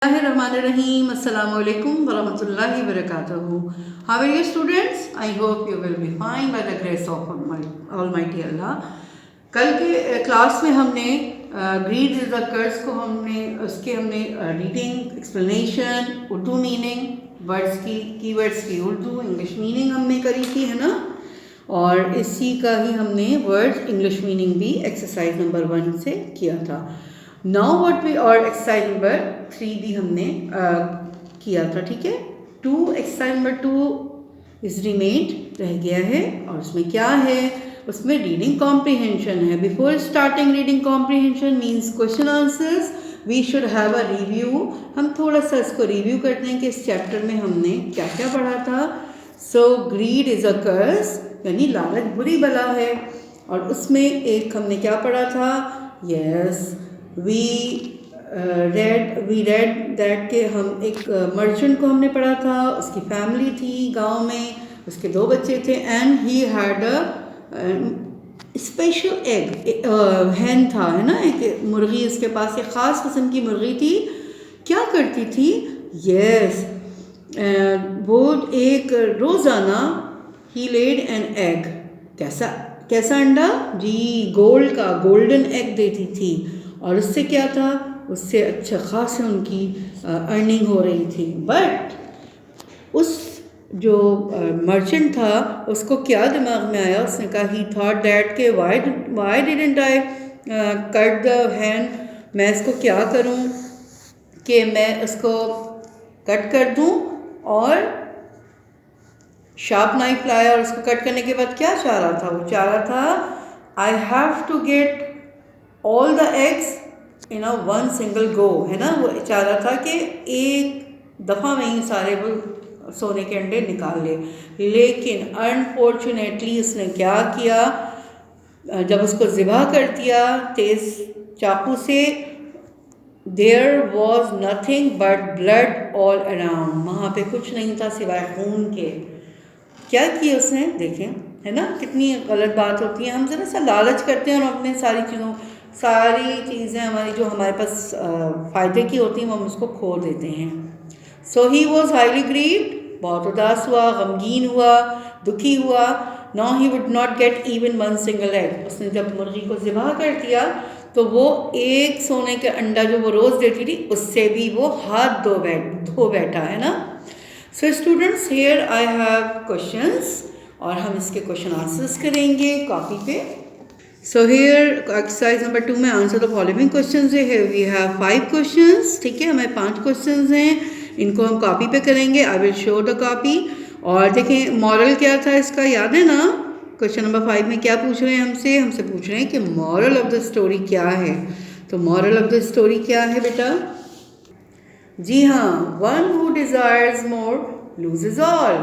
Bismillahirrahmanirrahim. Assalamu alaikum warahmatullahi wabarakatuh. How are you students? I hope you will be fine by the grace of Almighty Allah. कल के class में हमने grid is the कर्स को हमने reading explanation Urdu meaning words की keywords की Urdu English meaning हमने करी थी, है ना। और इसी का ही हमने वर्ड्स इंग्लिश मीनिंग भी एक्सरसाइज नंबर 1 से किया था। नाउ व्हाट वी और एक्सरसाइज नंबर 3 भी हमने किया था, ठीक है। एक्सरसाइज नंबर 2 इज रिमेन्ड रह गया है और उसमें क्या है, उसमें रीडिंग कॉम्प्रिहेंशन है। Before starting reading comprehension means question answers we should have a review. हम थोड़ा सा इसको रिव्यू करते हैं कि इस चैप्टर में हमने क्या क्या पढ़ा था। सो ग्रीड इज अ कर्स, यानी लालच बुरी बला है। और उसमें एक हमने क्या पढ़ा था, यस वी रेड दैट के हम एक मर्चेंट को हमने पढ़ा था, उसकी फैमिली थी गांव में, उसके 2 बच्चे थे and he had a special egg, hen था, है ना, एक मुर्गी उसके पास, एक ख़ास किस्म की मुर्गी थी। क्या करती थी, यस वो एक रोज़ाना ही लेड एन एग, कैसा अंडा जी, गोल्ड का, गोल्डन एग देती थी। और उससे क्या था, उससे अच्छा खास उनकी अर्निंग हो रही थी। बट उस जो मर्चेंट था उसको क्या दिमाग में आया, उसने कहा ही थॉट दैट के Y didn't I cut the hand, मैं इसको क्या करूं कि मैं उसको कट कर दूं। और शार्प नाइफ लाया और उसको कट करने के बाद क्या चाह रहा था, वो चाह रहा था I have to get all the eggs in a one single go, है ना। वो चाह रहा था कि एक दफ़ा में ही सारे वो सोने के अंडे निकाल ले। लेकिन अनफॉर्चुनेटली उसने क्या किया, जब उसको ज़िबा कर दिया तेज़ चाकू से, there was nothing but blood all around, वहाँ पे कुछ नहीं था सिवाय खून के। क्या किया उसने, देखें, है ना, कितनी गलत बात होती है। हम ज़रा सा लालच करते हैं और अपने सारी चीज़ें हमारी जो हमारे पास फ़ायदे की होती हैं हम उसको खो देते हैं। So he was highly grieved, बहुत उदास हुआ, गमगीन हुआ, दुखी हुआ। No he would not get even one single egg, उसने जब मुर्गी को ज़िबा कर दिया तो वो एक सोने का अंडा जो वो रोज़ देती थी उससे भी वो हाथ धो बैठा, है ना। So students here I have questions और हम इसके क्वेश्चन आंसर्स करेंगे कॉपी पे। सो हियर एक्सरसाइज नंबर 2 में आंसर द फॉलोइंग क्वेश्चंस है। वी हैव 5 क्वेश्चंस, ठीक है, हमें 5 क्वेश्चंस हैं, इनको हम कॉपी पे करेंगे। I will show the copy. और देखें मॉरल क्या था इसका, याद है ना। क्वेश्चन नंबर 5 में क्या पूछ रहे हैं, हमसे पूछ रहे हैं कि मॉरल ऑफ द स्टोरी क्या है। तो मॉरल ऑफ द स्टोरी क्या है बेटा, जी हाँ, one who desires more loses all.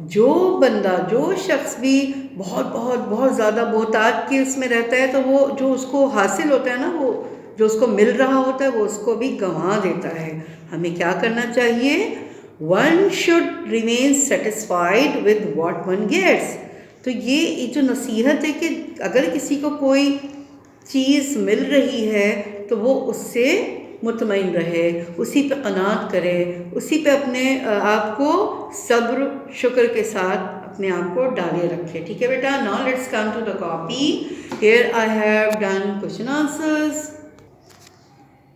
जो शख्स भी बहुत ज़्यादा बहुतायत के उसमें रहता है तो वो जो उसको हासिल होता है ना, वो जो उसको मिल रहा होता है वो उसको भी गंवा देता है। हमें क्या करना चाहिए, one should remain satisfied with what one gets. तो ये जो नसीहत है कि अगर किसी को कोई चीज़ मिल रही है तो वो उससे मुतमईन रहे, उसी पे क़नाअत करे, उसी पे अपने आप को सब्र शुक्र के साथ अपने आप को डाले रखे, ठीक है बेटा। Now let's come to the copy. Here I have done question answers.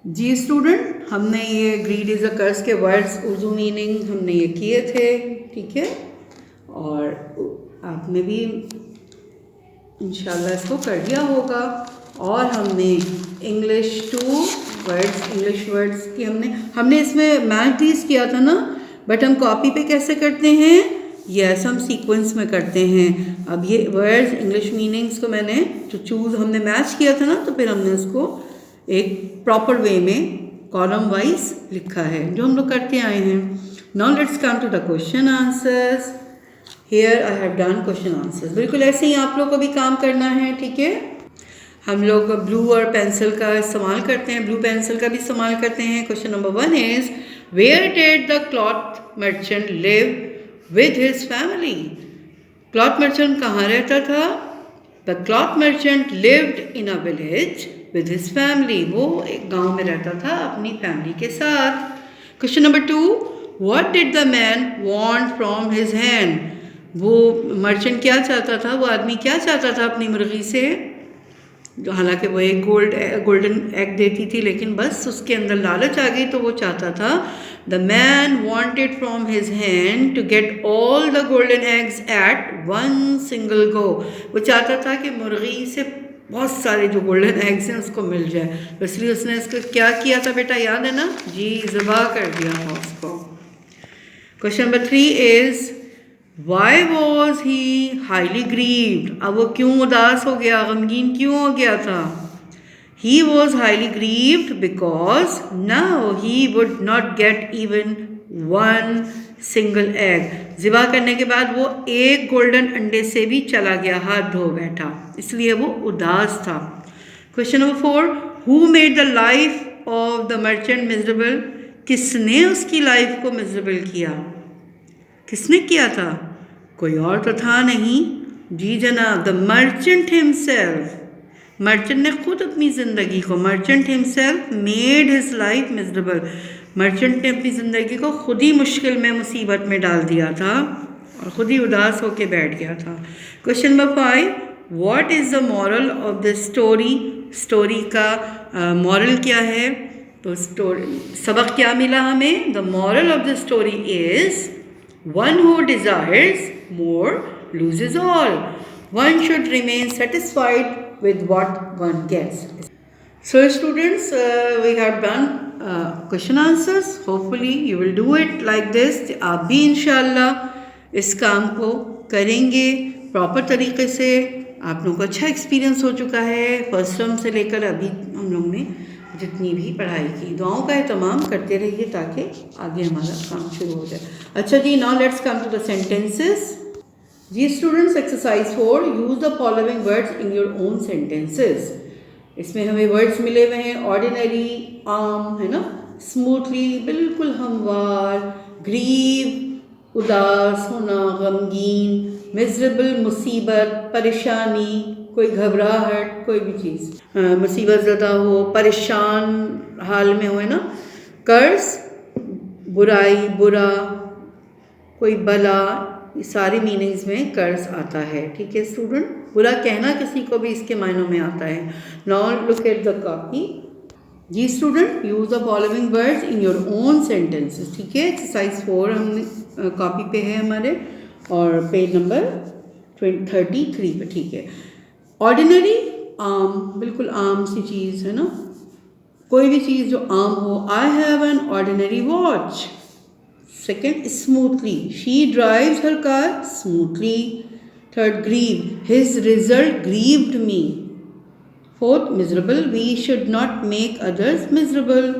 जी स्टूडेंट, हमने ये ग्रीड इज़ अ कर्स के वर्ड्स उर्दू मीनिंग हमने ये किए थे, ठीक है। और आपने भी इंशाल्लाह इसको कर दिया होगा। और हमने इंग्लिश 2 वर्ड्स, इंग्लिश वर्ड्स की हमने इसमें मैथ टीज किया था ना, बट हम कॉपी पे कैसे करते हैं, यस हम सीक्वेंस में करते हैं। अब ये वर्ड्स इंग्लिश मीनिंग्स को मैंने जो हमने मैच किया था ना, तो फिर हमने उसको एक प्रॉपर वे में कॉलम वाइज लिखा है जो हम लोग करते आए हैं। Now let's come to the question answers. Here I have done question answers. बिल्कुल ऐसे ही आप लोग को भी काम करना है, ठीक है। हम लोग ब्लू और पेंसिल का इस्तेमाल करते हैं, ब्लू पेंसिल का भी इस्तेमाल करते हैं। Question number 1 is where did the cloth merchant live with his family. Cloth merchant कहाँ रहता था, the cloth merchant lived in a village with his family, वो एक गांव में रहता था अपनी फैमिली के साथ। Question number 2, what did the man want from his hand? वो मर्चेंट क्या चाहता था, वो आदमी क्या चाहता था अपनी मुर्गी से? जो हालांकि वो एक गोल्डन एग देती थी, लेकिन बस उसके अंदर लालच आ गई तो वो चाहता था, the man wanted from his hand to get all the golden eggs at one single go. वो चाहता था कि मुर्गी से बहुत सारे जो गोल्डन एग्स हैं उसको मिल जाए, तो इसलिए उसने इसको क्या किया था बेटा, याद है ना जी, ज़बा कर दिया था उसको। Question number 3 is why was he highly grieved? अब वो क्यों उदास हो गया, गमगीन क्यों हो गया था? He was highly grieved because now he would not get even one single egg. ज़िबा करने के बाद वो एक गोल्डन अंडे से भी चला गया, हाथ धो बैठा, इसलिए वो उदास था। Question number 4, who made the life of the merchant miserable? किसने उसकी लाइफ को मिजरेबल किया? किसने किया था? कोई और तो था नहीं, जी जनाब, द मर्चेंट हिमसेल्फ। मर्चेंट ने खुद अपनी ज़िंदगी को, merchant himself made his life miserable. Merchant ने अपनी ज़िंदगी को खुद ही मुश्किल में, मुसीबत में डाल दिया था और ख़ुद ही उदास होकर बैठ गया था। Question number 5, what is the moral of the story? Story का मॉरल क्या है? तो सबक क्या मिला हमें? The moral of the story is one who desires more loses all. One should remain satisfied with what one gets. So students, we have done question answers. Hopefully you will do it like this. आप भी इंशाल्लाह इस काम को करेंगे proper तरीके से। आप लोगों को अच्छा एक्सपीरियंस हो चुका है फर्स्ट टर्म से लेकर अभी हम लोग ने जितनी भी पढ़ाई की। दुआओं का एहतमाम करते रहिए ताकि आगे हमारा काम शुरू हो जाए। अच्छा जी, now let's come to the sentences. जी students, exercise 4, use the following words in your own sentences. इसमें हमें वर्ड्स मिले हुए हैं, ऑर्डिनरी, आम, है ना, स्मूथली, बिल्कुल हमवार, ग्रीव, उदास होना, गमगीन, मिजरेबल, मुसीबत, परेशानी, कोई घबराहट, कोई भी चीज़ मुसीबत ज़दा हो, परेशान हाल में हो, है ना, कर्ज, बुराई, बुरा, कोई बला, ये सारे मीनिंग्स में कर्ज आता है। ठीक है स्टूडेंट, बुरा कहना किसी को भी इसके मायनों में आता है। Now look at the copy. जी student, use the following words in your own sentences. ठीक है, एक्सरसाइज 4 हमने कॉपी पे है हमारे और पेज नंबर 33 पे। ठीक है, ऑर्डिनरी, आम, बिल्कुल आम सी चीज़ है ना, कोई भी चीज़ जो आम हो। I have an ordinary watch. Second, smoothly, she drives her car smoothly. Third, grieve, his result grieved me. Fourth, miserable, we should not make others miserable.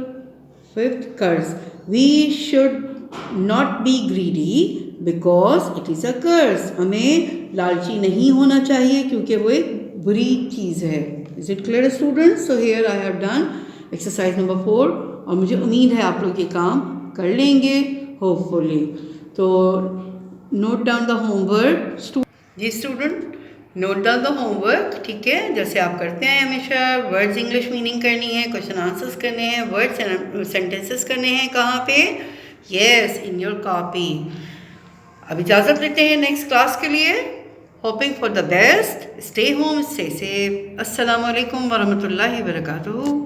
Fifth, curse, we should not be greedy because it is a curse. हमें लालची नहीं होना चाहिए क्योंकि वो एक बुरी चीज़ है। Is it clear students? So here I have done exercise number 4 और मुझे उम्मीद है आप लोग ये काम कर लेंगे होपफुली। तो नोट डाउन द होमवर्क। जी student, note down the homework. ठीक है, जैसे आप करते हैं हमेशा, वर्ड्स इंग्लिश मीनिंग करनी है, क्वेश्चन आंसर्स करने हैं, वर्ड सेंटेंसेस करने हैं। कहाँ पे? Yes, in your copy. अब इजाज़त लेते हैं नेक्स्ट क्लास के लिए। Hoping for the best, stay home, stay safe. अस्सलामु अलैकुम वरहमतुल्लाहि वबरकातुहू।